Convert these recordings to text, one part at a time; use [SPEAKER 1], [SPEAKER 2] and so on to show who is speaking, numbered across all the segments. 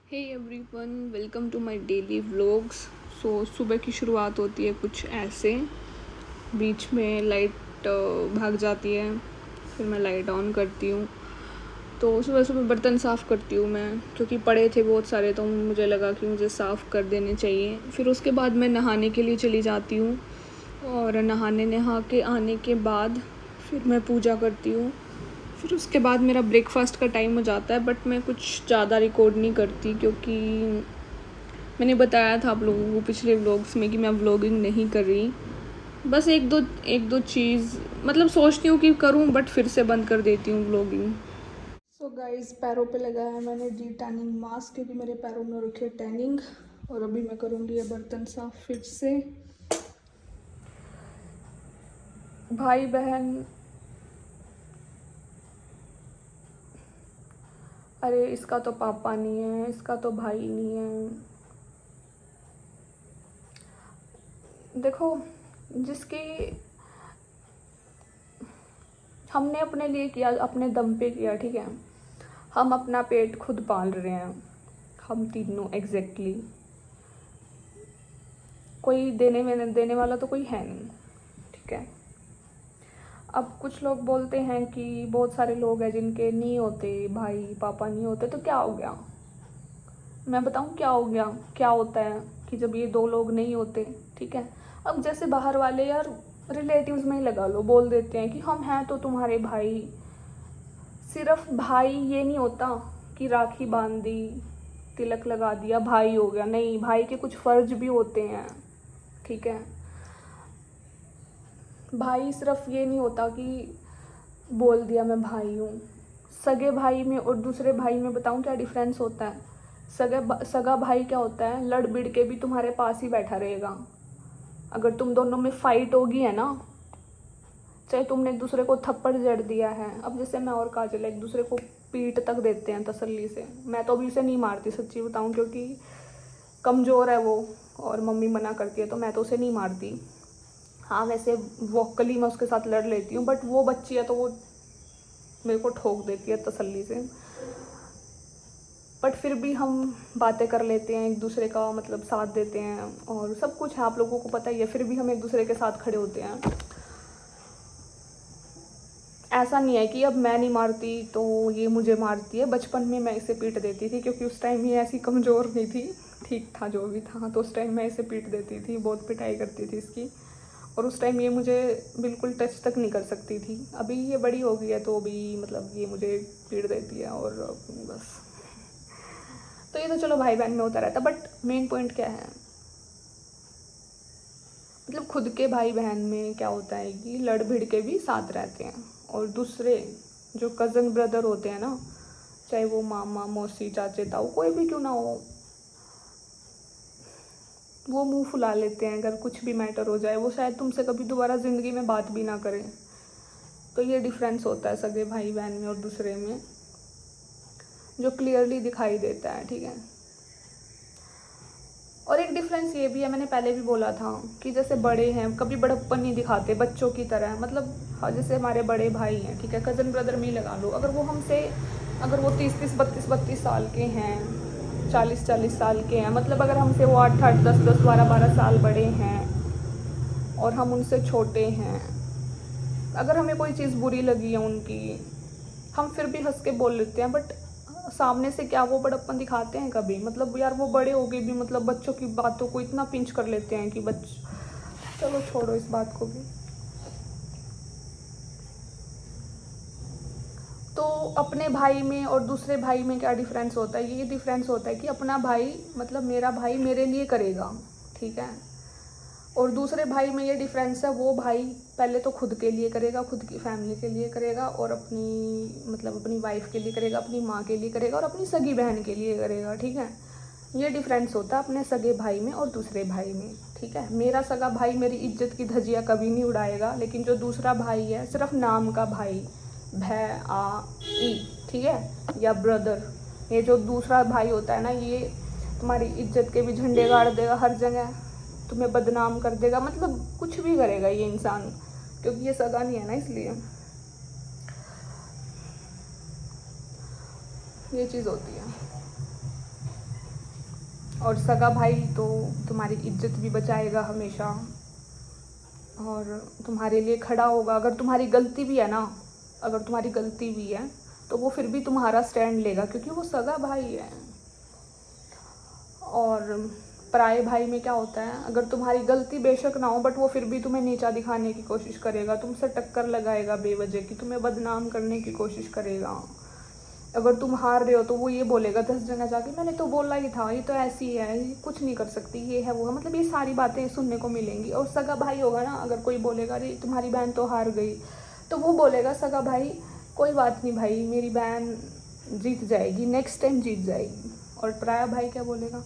[SPEAKER 1] Hey everyone, welcome to my daily vlogs. सुबह की शुरुआत होती है कुछ ऐसे। बीच में लाइट भाग जाती है, फिर मैं लाइट ऑन करती हूँ। तो सुबह सुबह बर्तन साफ़ करती हूँ मैं, क्योंकि पड़े थे बहुत सारे, तो मुझे लगा कि मुझे साफ़ कर देने चाहिए। फिर उसके बाद मैं नहाने के लिए चली जाती हूँ, और नहा के आने के बाद फिर मैं पूजा करती हूँ। फिर उसके बाद मेरा ब्रेकफास्ट का टाइम हो जाता है, बट मैं कुछ ज़्यादा रिकॉर्ड नहीं करती, क्योंकि मैंने बताया था आप लोगों को पिछले व्लॉग्स में कि मैं व्लॉगिंग नहीं कर रही। बस एक दो चीज़ मतलब सोचती हूँ कि करूँ, बट फिर से बंद कर देती हूँ व्लॉगिंग। सो गाइस, पैरों पे लगाया है मैंने डी टैनिंग मास्क, क्योंकि मेरे पैरों में रखी है टैनिंग। और अभी मैं करूँगी ये बर्तन साफ फिर से। भाई बहन, अरे इसका तो पापा नहीं है, इसका तो भाई नहीं है। देखो, जिसकी हमने अपने लिए किया, अपने दम पे किया, ठीक है। हम अपना पेट खुद पाल रहे हैं, हम तीनों एग्जैक्टली। कोई देने वाला तो कोई है नहीं, ठीक है। अब कुछ लोग बोलते हैं कि बहुत सारे लोग हैं जिनके नहीं होते भाई पापा, नहीं होते, तो क्या हो गया? मैं बताऊं क्या हो गया, क्या होता है कि जब ये दो लोग नहीं होते, ठीक है। अब जैसे बाहर वाले यार रिलेटिव्स में ही लगा लो, बोल देते हैं कि हम हैं तो तुम्हारे भाई। सिर्फ भाई ये नहीं होता कि राखी बांध दी, तिलक लगा दिया, भाई हो गया। नहीं, भाई के कुछ फर्ज भी होते हैं, ठीक है। भाई सिर्फ ये नहीं होता कि बोल दिया मैं भाई हूँ। सगे भाई में और दूसरे भाई में बताऊँ क्या डिफरेंस होता है? सगा भाई क्या होता है, लड़ बिड़ के भी तुम्हारे पास ही बैठा रहेगा। अगर तुम दोनों में फाइट होगी है ना, चाहे तुमने एक दूसरे को थप्पड़ जड़ दिया है। अब जैसे मैं और काजल एक दूसरे को पीट तक देते हैं तसल्ली से। मैं तो अभी उसे नहीं मारती, सच्ची बताऊं, क्योंकि कमज़ोर है वो और मम्मी मना करती है, तो मैं तो उसे नहीं मारती। हाँ, वैसे वोकली मैं उसके साथ लड़ लेती हूँ, बट वो बच्ची है तो वो मेरे को ठोक देती है तसल्ली से। बट फिर भी हम बातें कर लेते हैं, एक दूसरे का मतलब साथ देते हैं, और सब कुछ है, आप लोगों को पता ही है। फिर भी हम एक दूसरे के साथ खड़े होते हैं। ऐसा नहीं है कि अब मैं नहीं मारती तो ये मुझे मारती है। बचपन में मैं इसे पीट देती थी, क्योंकि उस टाइम ये ऐसी कमज़ोर नहीं थी, ठीक था जो भी था, तो उस टाइम मैं इसे पीट देती थी, बहुत पिटाई करती थी इसकी। और उस टाइम ये मुझे बिल्कुल टच तक नहीं कर सकती थी। अभी ये बड़ी हो गई है तो अभी मतलब ये मुझे पीट देती है, और बस। तो ये तो चलो भाई बहन में होता रहता, बट मेन पॉइंट क्या है, मतलब खुद के भाई बहन में क्या होता है कि लड़ भिड़ के भी साथ रहते हैं। और दूसरे जो कज़न ब्रदर होते हैं ना, चाहे वो मामा मौसी चाचे ताऊ कोई भी क्यों ना हो, वो मुंह फुला लेते हैं अगर कुछ भी मैटर हो जाए। वो शायद तुमसे कभी दोबारा ज़िंदगी में बात भी ना करें। तो ये डिफरेंस होता है सगे भाई बहन में और दूसरे में, जो क्लियरली दिखाई देता है, ठीक है। और एक डिफरेंस ये भी है, मैंने पहले भी बोला था कि जैसे बड़े हैं कभी बड़प्पन नहीं दिखाते बच्चों की तरह। मतलब जैसे हमारे बड़े भाई हैं, ठीक है, कज़न ब्रदर में ही लगा लो, अगर वो 30-32 साल के हैं, 40-40 साल के हैं, मतलब अगर हमसे वो 8-8 10-10 12-12 साल बड़े हैं और हम उनसे छोटे हैं, अगर हमें कोई चीज़ बुरी लगी है उनकी, हम फिर भी हंस के बोल लेते हैं। बट सामने से क्या वो बड़प्पन दिखाते हैं कभी? मतलब यार वो बड़े हो गए भी, मतलब बच्चों की बातों को इतना पिंच कर लेते हैं कि चलो छोड़ो इस बात को भी। तो अपने भाई में और दूसरे भाई में क्या डिफरेंस होता है? ये डिफरेंस होता है कि अपना भाई मतलब मेरा भाई मेरे लिए करेगा, ठीक है। और दूसरे भाई में ये डिफरेंस है, वो भाई पहले तो खुद के लिए करेगा, खुद की फैमिली के लिए करेगा, और अपनी वाइफ के लिए करेगा, अपनी माँ के लिए करेगा, और अपनी सगी बहन के लिए करेगा, ठीक है। ये डिफरेंस होता है अपने सगे भाई में और दूसरे भाई में, ठीक है। मेरा सगा भाई मेरी इज्जत की धज्जियाँ कभी नहीं उड़ाएगा, लेकिन जो दूसरा भाई है सिर्फ नाम का भाई, ई, ठीक है, या ब्रदर, ये जो दूसरा भाई होता है ना, ये तुम्हारी इज्जत के भी झंडे गाड़ देगा हर जगह, तुम्हें बदनाम कर देगा, मतलब कुछ भी करेगा ये इंसान, क्योंकि ये सगा नहीं है ना, इसलिए ये चीज़ होती है। और सगा भाई तो तुम्हारी इज्जत भी बचाएगा हमेशा और तुम्हारे लिए खड़ा होगा। अगर तुम्हारी गलती भी है ना, अगर तुम्हारी गलती भी है तो वो फिर भी तुम्हारा स्टैंड लेगा, क्योंकि वो सगा भाई है। और पराए भाई में क्या होता है, अगर तुम्हारी गलती बेशक ना हो बट वो फिर भी तुम्हें नीचा दिखाने की कोशिश करेगा, तुमसे टक्कर लगाएगा बेवजह की, तुम्हें बदनाम करने की कोशिश करेगा। अगर तुम हार रहे हो तो वो ये बोलेगा 10 जगह जाके, मैंने तो बोला ही था, ये तो ऐसी है, ये कुछ नहीं कर सकती, ये है वो है, मतलब ये सारी बातें सुनने को मिलेंगी। और सगा भाई होगा ना, अगर कोई बोलेगा अरे तुम्हारी बहन तो हार गई, तो वो बोलेगा सगा भाई कोई बात नहीं भाई, मेरी बहन जीत जाएगी, नेक्स्ट टाइम जीत जाएगी। और पराया भाई क्या बोलेगा,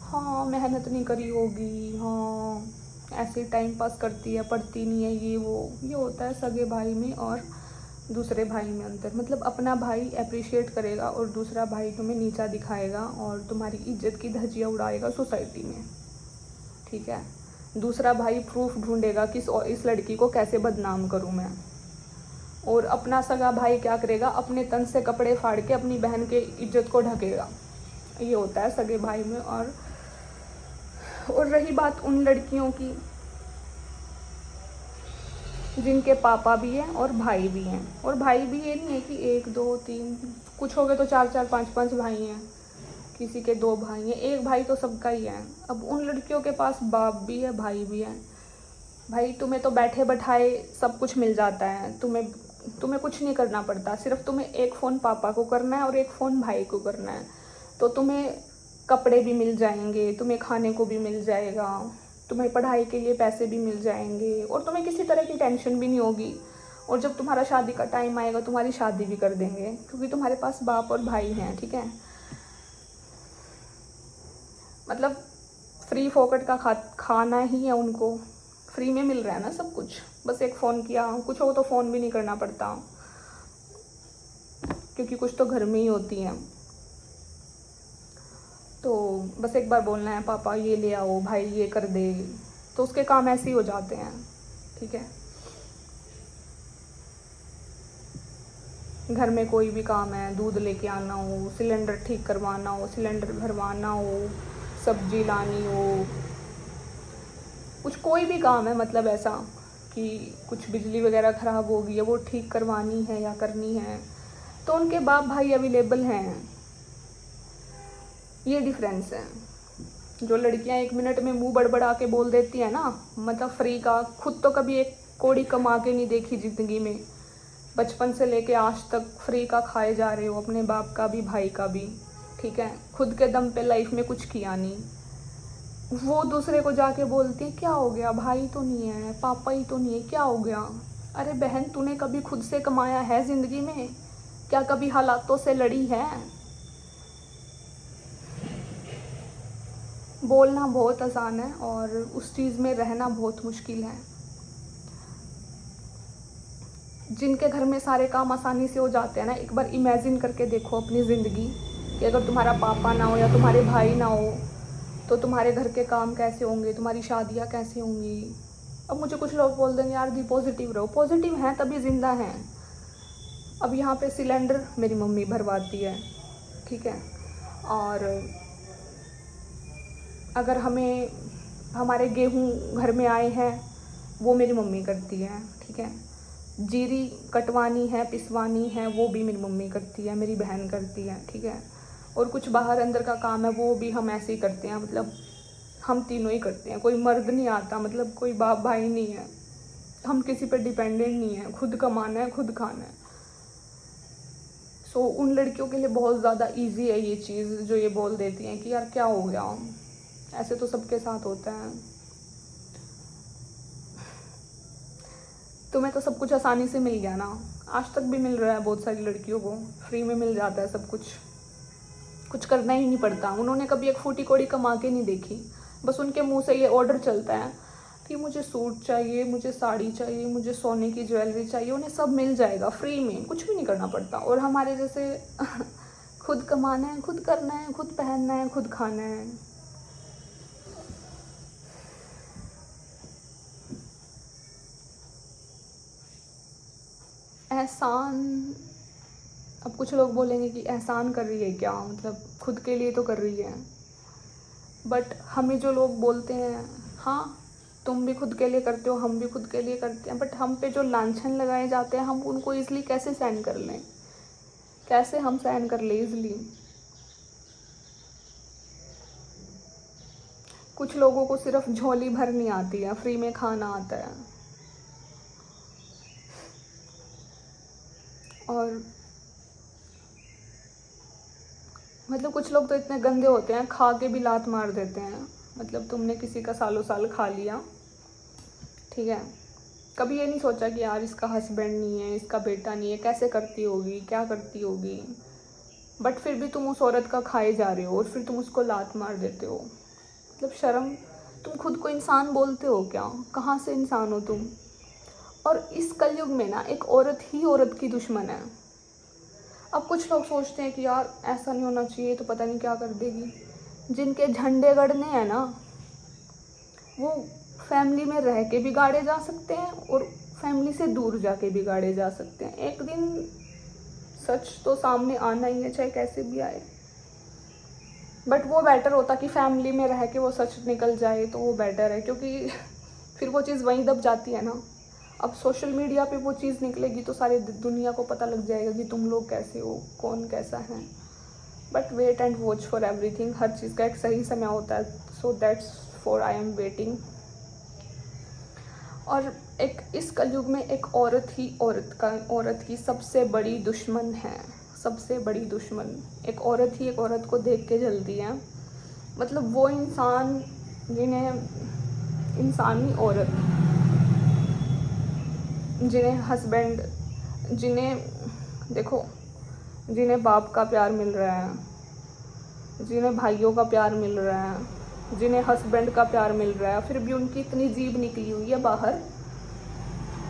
[SPEAKER 1] हाँ मेहनत नहीं करी होगी, हाँ ऐसे टाइम पास करती है, पढ़ती नहीं है, ये वो। ये होता है सगे भाई में और दूसरे भाई में अंतर। मतलब अपना भाई अप्रिशिएट करेगा और दूसरा भाई तुम्हें नीचा दिखाएगा और तुम्हारी इज्जत की धज्जियाँ उड़ाएगा सोसाइटी में, ठीक है। दूसरा भाई प्रूफ ढूंढेगा कि इस लड़की को कैसे बदनाम करूँ मैं। और अपना सगा भाई क्या करेगा, अपने तन से कपड़े फाड़ के अपनी बहन के इज्जत को ढकेगा। ये होता है सगे भाई में। और रही बात उन लड़कियों की जिनके पापा भी हैं और भाई भी हैं, और भाई भी ये नहीं है कि 1 2 3, कुछ हो गए तो 4 4 5 5 भाई हैं, किसी के 2 भाई हैं, एक भाई तो सबका ही है। अब उन लड़कियों के पास बाप भी है, भाई भी है। भाई तुम्हें तो बैठे बैठाए सब कुछ मिल जाता है, तुम्हें कुछ नहीं करना पड़ता, सिर्फ तुम्हें एक फ़ोन पापा को करना है और एक फ़ोन भाई को करना है, तो तुम्हें कपड़े भी मिल जाएंगे, तुम्हें खाने को भी मिल जाएगा, तुम्हें पढ़ाई के लिए पैसे भी मिल जाएंगे, और तुम्हें किसी तरह की टेंशन भी नहीं होगी। और जब तुम्हारा शादी का टाइम आएगा तुम्हारी शादी भी कर देंगे, क्योंकि तुम्हारे पास बाप और भाई हैं, ठीक है। मतलब फ्री फोकट का खाना ही है उनको, फ्री में मिल रहा है ना सब कुछ। बस एक फ़ोन किया, कुछ हो तो फ़ोन भी नहीं करना पड़ता, क्योंकि कुछ तो घर में ही होती हैं। तो बस एक बार बोलना है पापा ये ले आओ, भाई ये कर दे, तो उसके काम ऐसे ही हो जाते हैं, ठीक है। घर में कोई भी काम है, दूध लेके आना हो, सिलेंडर ठीक करवाना हो, सिलेंडर भरवाना हो, सब्जी लानी हो, कुछ कोई भी काम है, मतलब ऐसा कि कुछ बिजली वगैरह ख़राब हो गई है वो ठीक करवानी है या करनी है, तो उनके बाप भाई अवेलेबल हैं। ये डिफरेंस है। जो लड़कियां 1 मिनट में मुंह बड़बड़ा के बोल देती है ना, मतलब फ्री का, खुद तो कभी एक कौड़ी कमा के नहीं देखी ज़िंदगी में, बचपन से लेके आज तक फ्री का खाए जा रहे हो, अपने बाप का भी भाई का भी, ठीक है। खुद के दम पे लाइफ में कुछ किया नहीं, वो दूसरे को जाके बोलती है क्या हो गया, भाई तो नहीं है, पापा ही तो नहीं है, क्या हो गया। अरे बहन, तूने कभी खुद से कमाया है ज़िंदगी में? क्या कभी हालातों से लड़ी है? बोलना बहुत आसान है और उस चीज़ में रहना बहुत मुश्किल है। जिनके घर में सारे काम आसानी से हो जाते हैं ना, एक बार इमेजिन करके देखो अपनी ज़िंदगी कि अगर तुम्हारा पापा ना हो या तुम्हारे भाई ना हो तो तुम्हारे घर के काम कैसे होंगे, तुम्हारी शादियाँ कैसे होंगी। अब मुझे कुछ लोग बोल देंगे यार दी पॉजिटिव रहो, पॉजिटिव हैं तभी ज़िंदा हैं। अब यहाँ पे सिलेंडर मेरी मम्मी भरवाती है, ठीक है। और अगर हमारे गेहूँ घर में आए हैं वो मेरी मम्मी करती है, ठीक है। जीरी कटवानी है, पिसवानी है, वो भी मेरी मम्मी करती है, मेरी बहन करती है, ठीक है। और कुछ बाहर अंदर का काम है वो भी हम ऐसे ही करते हैं, मतलब हम तीनों ही करते हैं, कोई मर्द नहीं आता, मतलब कोई बाप भाई नहीं है, हम किसी पर डिपेंडेंट नहीं है, खुद कमाना है खुद खाना है। सो उन लड़कियों के लिए बहुत ज़्यादा ईजी है ये चीज़, जो ये बोल देती हैं कि यार क्या हो गया, ऐसे तो सबके साथ होता है। तुम्हें तो सब कुछ आसानी से मिल गया ना, आज तक भी मिल रहा है बहुत सारी लड़कियों को, फ्री में मिल जाता है सब कुछ करना ही नहीं पड़ता। उन्होंने कभी एक फूटी कौड़ी कमा के नहीं देखी, बस उनके मुंह से ये ऑर्डर चलता है कि मुझे सूट चाहिए, मुझे साड़ी चाहिए, मुझे सोने की ज्वेलरी चाहिए, उन्हें सब मिल जाएगा फ्री में, कुछ भी नहीं करना पड़ता। और हमारे जैसे खुद कमाना है, खुद करना है, खुद पहनना है, खुद खाना है। एहसान, अब कुछ लोग बोलेंगे कि एहसान कर रही है क्या, मतलब खुद के लिए तो कर रही है। बट हमें जो लोग बोलते हैं, हाँ तुम भी खुद के लिए करते हो, हम भी खुद के लिए करते हैं, बट हम पे जो लांछन लगाए जाते हैं हम उनको ईजिली कैसे सहन कर लें, कैसे हम सहन कर ले ईजिली। कुछ लोगों को सिर्फ झोली भरनी आती है, फ्री में खाना आता है, और मतलब कुछ लोग तो इतने गंदे होते हैं खा के भी लात मार देते हैं। मतलब तुमने किसी का सालों साल खा लिया, ठीक है, कभी ये नहीं सोचा कि यार इसका हस्बैंड नहीं है, इसका बेटा नहीं है, कैसे करती होगी, क्या करती होगी, बट फिर भी तुम उस औरत का खाए जा रहे हो और फिर तुम उसको लात मार देते हो। मतलब शर्म, तुम खुद को इंसान बोलते हो क्या? कहाँ से इंसान हो तुम? और इस कलयुग में ना एक औरत ही औरत की दुश्मन है। अब कुछ लोग सोचते हैं कि यार ऐसा नहीं होना चाहिए तो पता नहीं क्या कर देगी। जिनके झंडे गड़ने हैं ना, वो फैमिली में रह के भी गाड़े जा सकते हैं और फैमिली से दूर जाके भी गाड़े जा सकते हैं। एक दिन सच तो सामने आना ही है, चाहे कैसे भी आए। बट वो बेटर होता कि फैमिली में रह के वो सच निकल जाए, तो वो बेटर है, क्योंकि फिर वो चीज़ वहीं दब जाती है ना। अब सोशल मीडिया पे वो चीज़ निकलेगी तो सारी दुनिया को पता लग जाएगा कि तुम लोग कैसे हो, कौन कैसा है। But wait and watch for everything, हर चीज़ का एक सही समय होता है। So that's for I am waiting. और एक इस कलयुग में एक औरत ही सबसे बड़ी दुश्मन है, सबसे बड़ी दुश्मन। एक औरत ही एक औरत को देख के जलती है। मतलब वो इंसान इंसानी औरत, जिन्हें हस्बैंड, जिन्हें बाप का प्यार मिल रहा है, जिन्हें भाइयों का प्यार मिल रहा है, जिन्हें हस्बैंड का प्यार मिल रहा है, फिर भी उनकी इतनी जीभ निकली हुई है बाहर,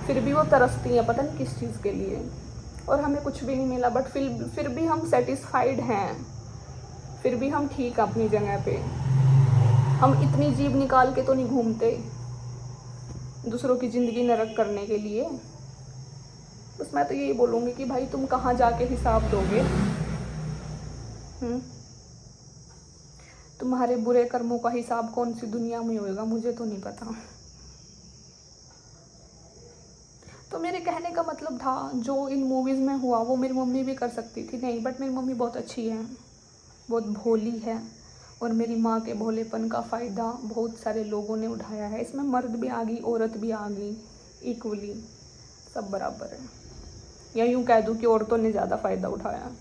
[SPEAKER 1] फिर भी वो तरसती हैं पता नहीं किस चीज़ के लिए। और हमें कुछ भी नहीं मिला, बट फिर भी हम सेटिस्फाइड हैं, फिर भी हम ठीक हैं अपनी जगह पे। हम इतनी जीभ निकाल के तो नहीं घूमते दूसरों की ज़िंदगी नरक करने के लिए। बस मैं तो यही बोलूँगी कि भाई तुम कहाँ जाके हिसाब दोगे? तुम्हारे बुरे कर्मों का हिसाब कौन सी दुनिया में होएगा, मुझे तो नहीं पता। तो मेरे कहने का मतलब था, जो इन मूवीज़ में हुआ वो मेरी मम्मी भी कर सकती थी, नहीं, बट मेरी मम्मी बहुत अच्छी है, बहुत भोली है, और मेरी माँ के भोलेपन का फ़ायदा बहुत सारे लोगों ने उठाया है। इसमें मर्द भी आ गई, औरत भी आ गई, इक्वली सब बराबर है, या यूँ कह दूँ कि औरतों ने ज़्यादा फ़ायदा उठाया।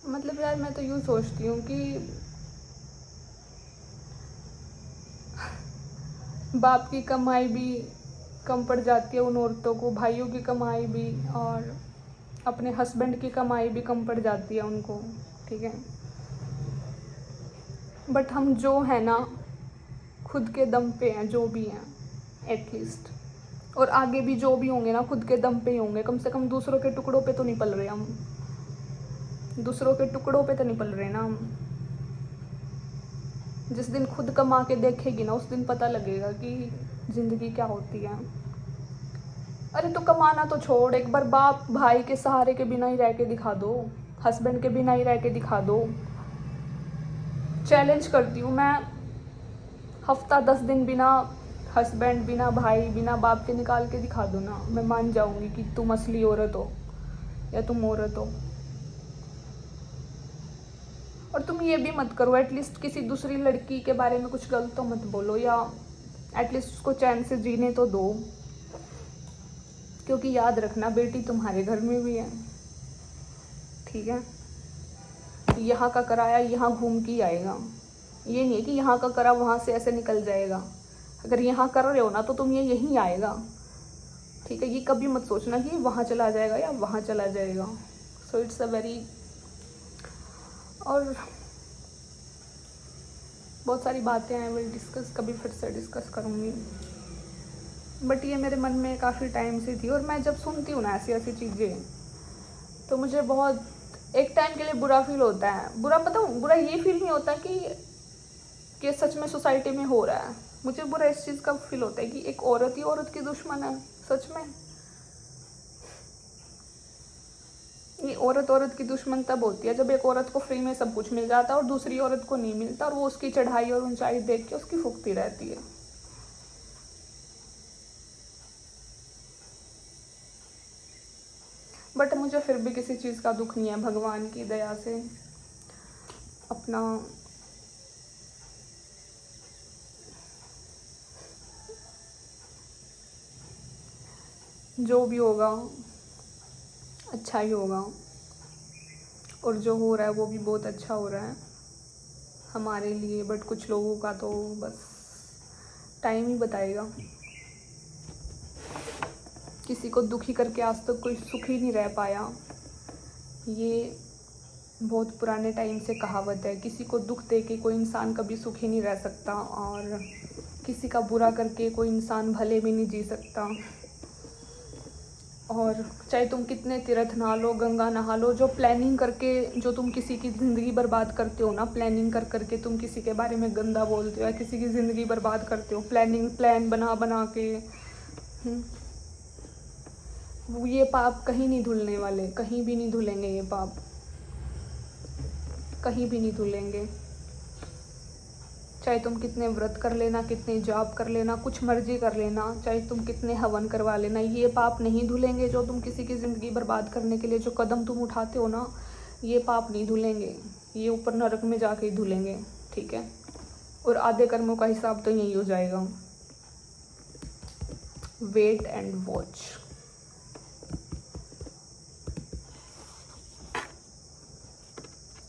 [SPEAKER 1] मतलब यार मैं तो यूँ सोचती हूँ कि बाप की कमाई भी कम पड़ जाती है उन औरतों को, भाइयों की कमाई भी, और अपने हस्बैंड की कमाई भी कम पड़ जाती है उनको, ठीक है। बट हम जो है ना खुद के दम पे हैं, जो भी हैं एटलीस्ट, और आगे भी जो भी होंगे ना खुद के दम पे ही होंगे। कम से कम दूसरों के टुकड़ों पे तो नहीं पल रहे हम, दूसरों के टुकड़ों पे तो नहीं पल रहे ना हम। जिस दिन खुद कमा के देखेगी ना, उस दिन पता लगेगा कि ज़िंदगी क्या होती है। अरे तो कमाना तो छोड़, एक बार बाप भाई के सहारे के बिना ही रह के दिखा दो, हस्बैंड के बिना ही रह के दिखा दो। चैलेंज करती हूँ मैं, हफ्ता 10 दिन बिना हस्बैंड, बिना भाई, बिना बाप के निकाल के दिखा दो ना, मैं मान जाऊँगी कि तुम असली औरत हो या तुम औरत हो। और तुम ये भी मत करो, एटलीस्ट किसी दूसरी लड़की के बारे में कुछ गलत तो मत बोलो, या एटलीस्ट उसको चैन से जीने तो दो। क्योंकि याद रखना बेटी तुम्हारे घर में भी है, ठीक है। यहाँ का कराया यहाँ घूम के ही आएगा, ये नहीं है कि यहाँ का करा वहाँ से ऐसे निकल जाएगा। अगर यहाँ कर रहे हो ना तो तुम ये यहीं आएगा, ठीक है। ये कभी मत सोचना कि वहाँ चला जाएगा या वहाँ चला जाएगा। सो इट्स अ वेरी, और बहुत सारी बातें हैं, विल डिस्कस, कभी फिर से डिस्कस करूँगी। बट ये मेरे मन में काफ़ी टाइम से थी, और मैं जब सुनती हूँ ना ऐसी ऐसी चीज़ें तो मुझे बहुत एक टाइम के लिए बुरा फील होता है। बुरा, पता हूँ बुरा ये फील नहीं होता कि कि ये सच में सोसाइटी में हो रहा है। मुझे बुरा इस चीज़ का फील होता है कि एक औरत ही औरत की दुश्मन है सच में। ये औरत औरत की दुश्मन तब होती है जब एक औरत को फ्री में सब कुछ मिल जाता है और दूसरी औरत को नहीं मिलता, और वो उसकी चढ़ाई और ऊंचाई देख के उसकी फूकती रहती है। बट मुझे फिर भी किसी चीज़ का दुख नहीं है, भगवान की दया से अपना जो भी होगा अच्छा ही होगा, और जो हो रहा है वो भी बहुत अच्छा हो रहा है हमारे लिए। बट कुछ लोगों का तो बस टाइम ही बताएगा। किसी को दुखी करके आज तक कोई सुखी नहीं रह पाया, ये बहुत पुराने टाइम से कहावत है। किसी को दुख दे के कोई इंसान कभी सुखी नहीं रह सकता, और किसी का बुरा करके कोई इंसान भले भी नहीं जी सकता। और चाहे तुम कितने तीर्थ नहा लो, गंगा नहा लो, जो प्लानिंग करके जो तुम किसी की ज़िंदगी बर्बाद करते हो ना, प्लानिंग कर करके तुम किसी के बारे में गंदा बोलते हो या किसी की ज़िंदगी बर्बाद करते हो, प्लान बना बना के, ये पाप कहीं नहीं धुलने वाले, कहीं भी नहीं धुलेंगे ये पाप, कहीं भी नहीं धुलेंगे। चाहे तुम कितने व्रत कर लेना, कितने जाप कर लेना, कुछ मर्जी कर लेना, चाहे तुम कितने हवन करवा लेना, ये पाप नहीं धुलेंगे। जो तुम किसी की ज़िंदगी बर्बाद करने के लिए जो कदम तुम उठाते हो ना, ये पाप नहीं धुलेंगे, ये ऊपर नरक में जाके ही धुलेंगे, ठीक है। और आधे कर्मों का हिसाब तो यही हो जाएगा। Wait and watch.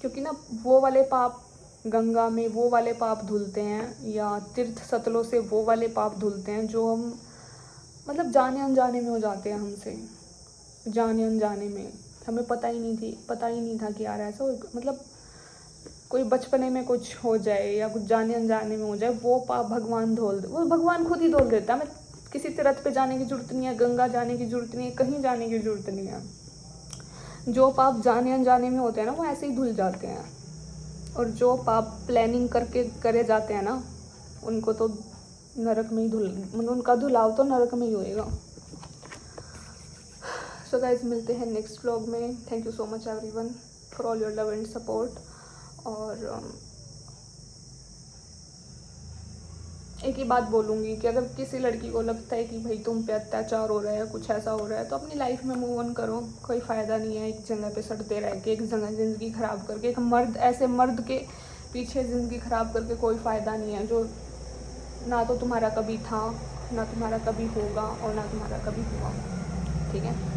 [SPEAKER 1] क्योंकि ना वो वाले पाप गंगा में वो वाले पाप धुलते हैं, या तीर्थ सतलों से वो वाले पाप धुलते हैं जो हम मतलब जाने अनजाने में हो जाते हैं हमसे, जाने अनजाने में। हमें पता ही नहीं था कि यार ऐसा मतलब कोई बचपने में कुछ हो जाए या कुछ जाने अनजाने में हो जाए, वो पाप भगवान वो भगवान खुद ही धोल देता है। हमें किसी तीर्थ पे जाने की जरूरत नहीं है, गंगा जाने की जरूरत नहीं है, कहीं जाने की जरूरत नहीं है। जो पाप जाने अनजाने में होते हैं ना, वो ऐसे ही धुल जाते हैं। और जो पाप प्लानिंग करके करे जाते हैं ना, उनको तो नरक में ही उनका धुलाव तो नरक में ही होएगा। सो गाइस, मिलते हैं नेक्स्ट व्लॉग में। Thank you so much everyone for all your love and support. और एक ही बात बोलूँगी कि अगर किसी लड़की को लगता है कि भाई तुम पे अत्याचार हो रहा है, कुछ ऐसा हो रहा है, तो अपनी लाइफ में मूव ऑन करो। कोई फ़ायदा नहीं है एक जगह पे सड़ते रह के, एक जगह ज़िंदगी ख़राब करके। एक ऐसे मर्द के पीछे ज़िंदगी ख़राब करके कोई फ़ायदा नहीं है, जो ना तो तुम्हारा कभी था, ना तुम्हारा कभी होगा, और ना तुम्हारा कभी हुआ, ठीक है।